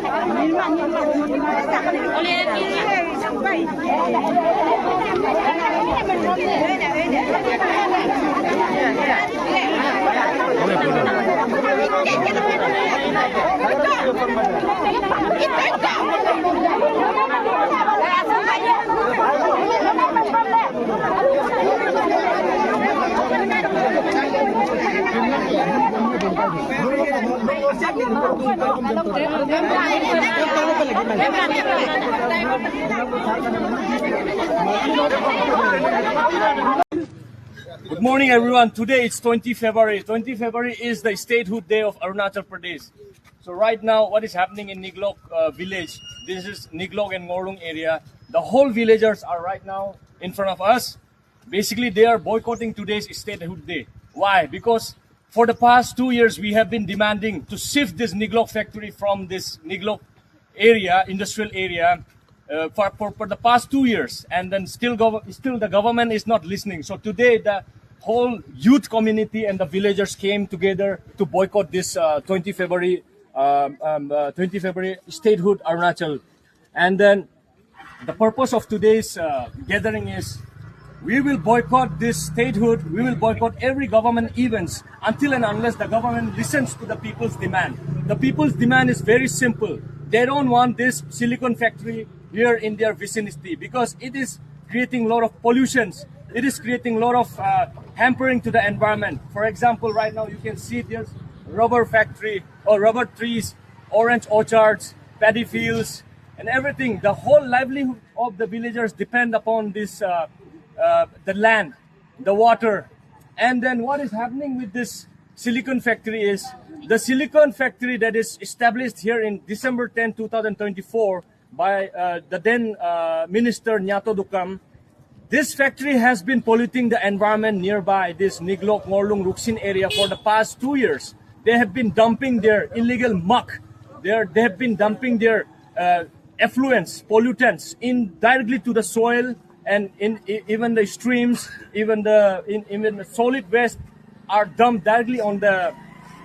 Good morning, everyone. Today it's 20 February. 20 February is the statehood day of Arunachal Pradesh. So right now, what is happening in Niglok village, this is Niglok and 𝐸𝐥𝐸𝐿 area. The whole villagers are right now in front of us. Basically, they are boycotting today's statehood day. Why? Because for the past 2 years, we have been demanding to shift this Niglok factory from this Niglok area, industrial area, for the past 2 years. And then still the government is not listening. So today, the whole youth community and the villagers came together to boycott this 20 February statehood Arunachal. And then the purpose of today's gathering is we will boycott this statehood. We will boycott every government events until and unless the government listens to the people's demand. The people's demand is very simple. They don't want this silicon factory here in their vicinity because it is creating a lot of pollutions. It is creating a lot of hampering to the environment. For example, right now you can see there's rubber factory or rubber trees, orange orchards, paddy fields, and everything. The whole livelihood of the villagers depend upon this, the land, the water. And then what is happening with this silicon factory is the silicon factory that is established here in December 10, 2024 by the then Minister Nyato Dukam. This factory has been polluting the environment nearby this Niglok, 𝐸𝐸𝐿, Ruksin area for the past 2 years. They have been dumping their illegal muck. They have been dumping their effluents, pollutants directly to the soil and even the streams, even the solid waste are dumped directly on the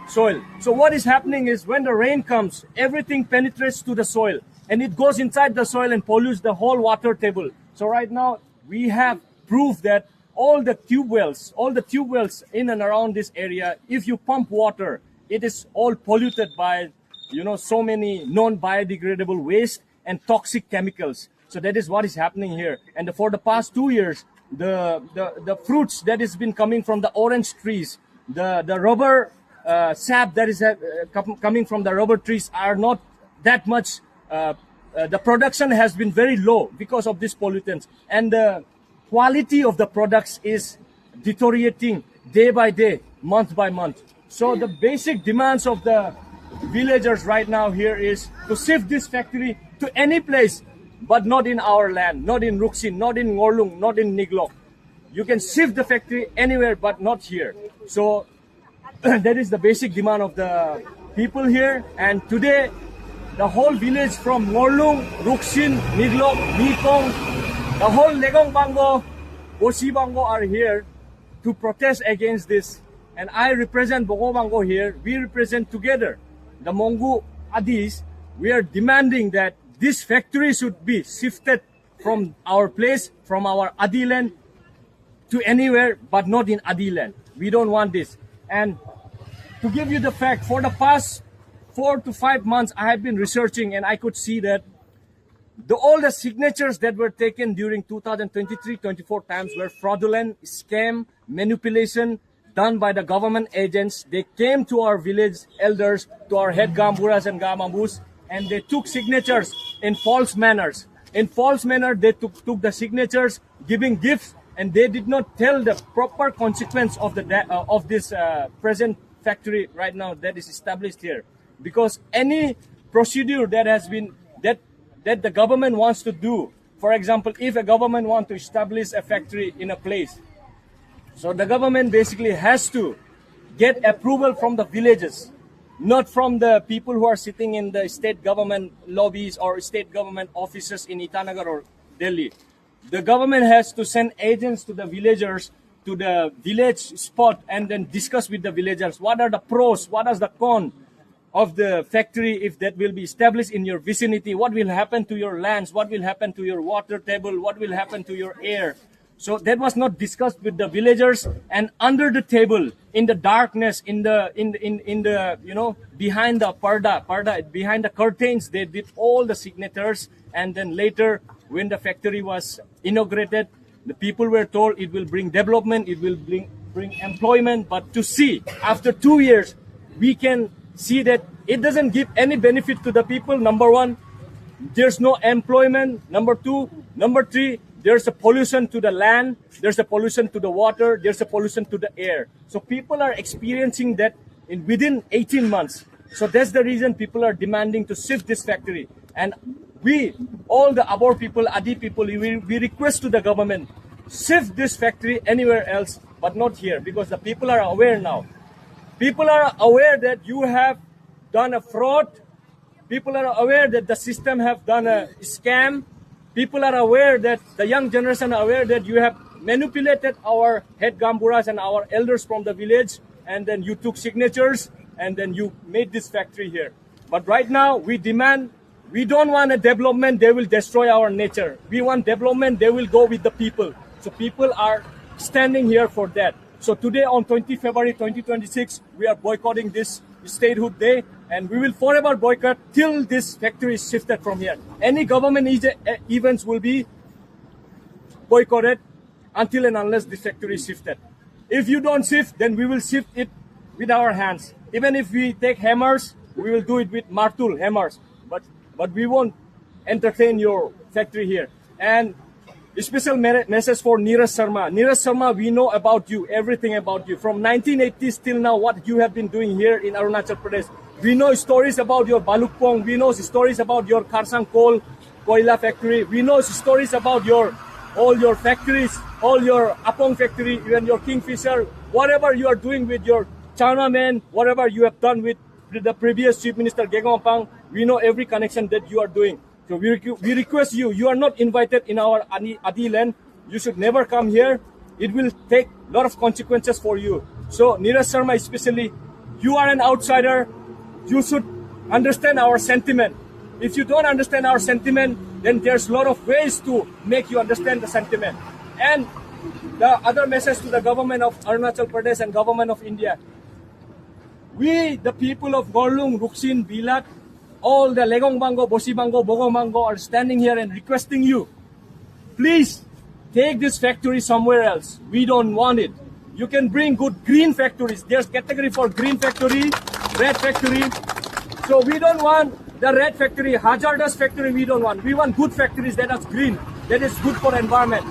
soil. So what is happening is when the rain comes, everything penetrates to the soil and it goes inside the soil and pollutes the whole water table. So right now we have proof that all the tube wells in and around this area, if you pump water, it is all polluted by, so many non-biodegradable waste and toxic chemicals. So that is what is happening here. And for the past 2 years, the fruits that has been coming from the orange trees, the rubber sap that is coming from the rubber trees are not that much. The production has been very low because of these pollutants, and the quality of the products is deteriorating day by day, month by month. So the basic demands of the villagers right now here is to shift this factory to any place, but not in our land, not in Ruksin, not in 𝐸𝐸𝐿, not in Niglok. You can shift the factory anywhere, but not here. So that is the basic demand of the people here. And today, the whole village from 𝐸𝐸𝐿, Ruksin, Niglok, 𝐒𝐭𝐚, the whole 𝐿𝐵𝐺𝐵𝐺𝐻, 𝐵𝐺𝐵𝐺𝐻 are here to protest against this. And I represent 𝐵𝐺𝐵𝐺𝐻 here. We represent together the Mongu Adis. We are demanding that this factory should be shifted from our place, from our Adi land to anywhere, but not in Adi land. We don't want this. And to give you the fact, for the past 4 to 5 months, I have been researching and I could see that all the signatures that were taken during 2023-24 times were fraudulent, scam, manipulation done by the government agents. They came to our village elders, to our head gamburas and gamambus, and they took signatures in false manners. In false manner, they took the signatures, giving gifts, and they did not tell the proper consequence of this present factory right now that is established here. Because any procedure that has been that the government wants to do, for example, if a government wants to establish a factory in a place, so the government basically has to get approval from the villages, not from the people who are sitting in the state government lobbies or state government offices in Itanagar or Delhi. The government has to send agents to the villagers, to the village spot, and then discuss with the villagers what are the pros, what is the cons of the factory, if that will be established in your vicinity, what will happen to your lands, what will happen to your water table, what will happen to your air. So that was not discussed with the villagers, and under the table, in the darkness, in the behind the parda, behind the curtains, they did all the signatures. And then later, when the factory was inaugurated, the people were told it will bring development, it will bring employment. But to see, after 2 years, we can see that it doesn't give any benefit to the people. Number one, there's no employment. Number two, number three, there's a pollution to the land, there's a pollution to the water, there's a pollution to the air. So people are experiencing that within 18 months. So that's the reason people are demanding to shift this factory. And we, all the Abor people, Adi people, we request to the government, shift this factory anywhere else, but not here, because the people are aware now. People are aware that you have done a fraud. People are aware that the system have done a scam. People are aware that the young generation are aware that you have manipulated our head gamburas and our elders from the village, and then you took signatures and then you made this factory here. But right now we demand, we don't want a development, they will destroy our nature. We want development, they will go with the people. So people are standing here for that. So today on 20 February 2026, we are boycotting this statehood day, and we will forever boycott till this factory is shifted from here. Any government events will be boycotted until and unless this factory is shifted. If you don't shift, then we will shift it with our hands. Even if we take hammers, we will do it with martul hammers. But we won't entertain your factory here. And a special message for Neeraj Sharma. Neeraj Sharma, we know about you, everything about you. From 1980s till now, what you have been doing here in Arunachal Pradesh. We know stories about your Balukpong. We know stories about your Kharsang coal, Koila factory. We know stories about all your factories, all your Apong factory, even your Kingfisher. Whatever you are doing with your China man, whatever you have done with the previous Chief Minister Ghegong, we know every connection that you are doing. So we request you, you are not invited in our Adi land. You should never come here. It will take a lot of consequences for you. So Neeraj Sharma especially, you are an outsider. You should understand our sentiment. If you don't understand our sentiment, then there's a lot of ways to make you understand the sentiment. And the other message to the government of Arunachal Pradesh and government of India. We, the people of Gorlung, Ruksin, Bilak, all the Legong Bango, Bosi Bango, Bogong Bango are standing here and requesting you, please take this factory somewhere else. We don't want it. You can bring good green factories. There's category for green factory, red factory. So we don't want the red factory, hazardous factory we don't want. We want good factories that are green, that is good for environment.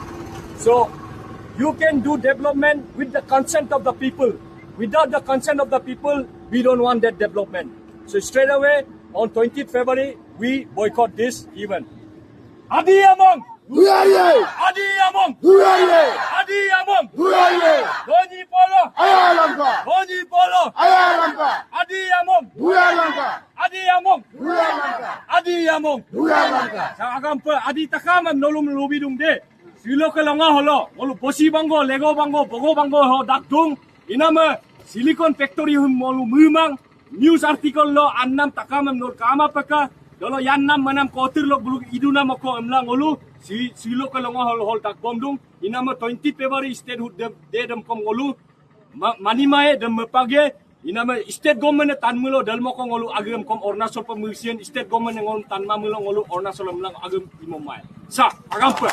So you can do development with the consent of the people. Without the consent of the people, we don't want that development. So straight away, on 20th February, we boycott this event. Adi Among! Adi Among! Adi Among! Doni Polo! Doni Polo! Adi Among! Adi Among! Adi Among! Sa agampa, Adi Takaman, Nolom Lubidung de. Silo Kalanga Holo, Olu Bosi Bango, Lego Bango, Bogo Bango, Ho Daktung, Inama, Silicon Factory, Molu Mumang. News article lo annam takamam nor kama paka dolo yannam manam kotir lo buluk iduna mako amlang olu silo kalonga hol tak bomdung inama 20 February statehood de dem kom olu manimae dem mepage inama state government tanmulo dalmo ko olu agam kom Arunachal Pradesh state government ngol tanma mulo olu Arunachal mlang agam imomai sa agam pa